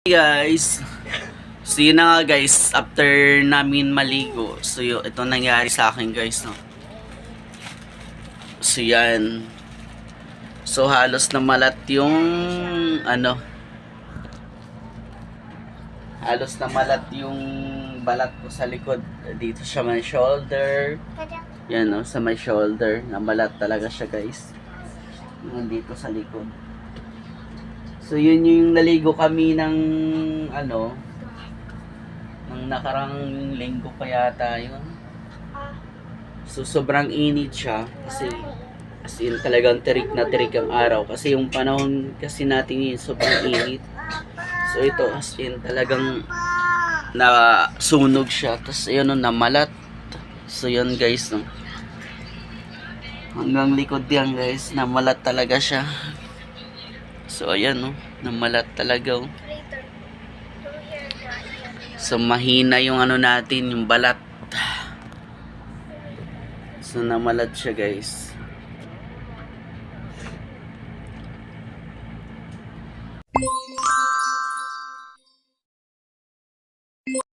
Guys, so yun na nga guys, after namin maligo, so yun, ito nangyari sa akin guys, no? So yan, so halos namalat yung halos namalat yung balat ko sa likod, dito sa may shoulder, yan, no? Sa may shoulder, namalat talaga siya guys, nandito sa likod. So yun yung naligo kami ng ng nakarang linggo pa yata yun. So sobrang init siya kasi as in talagang tirik na tirik ang araw kasi yung panahon kasi natin yun sobrang init. So ito as in talagang nasunog siya, tapos ayun, no, namalat. So yun guys, no, hanggang likod yan guys, namalat talaga siya. So ayan, no, namalat talaga, oh. So mahina yung natin, yung balat. So namalat siya guys.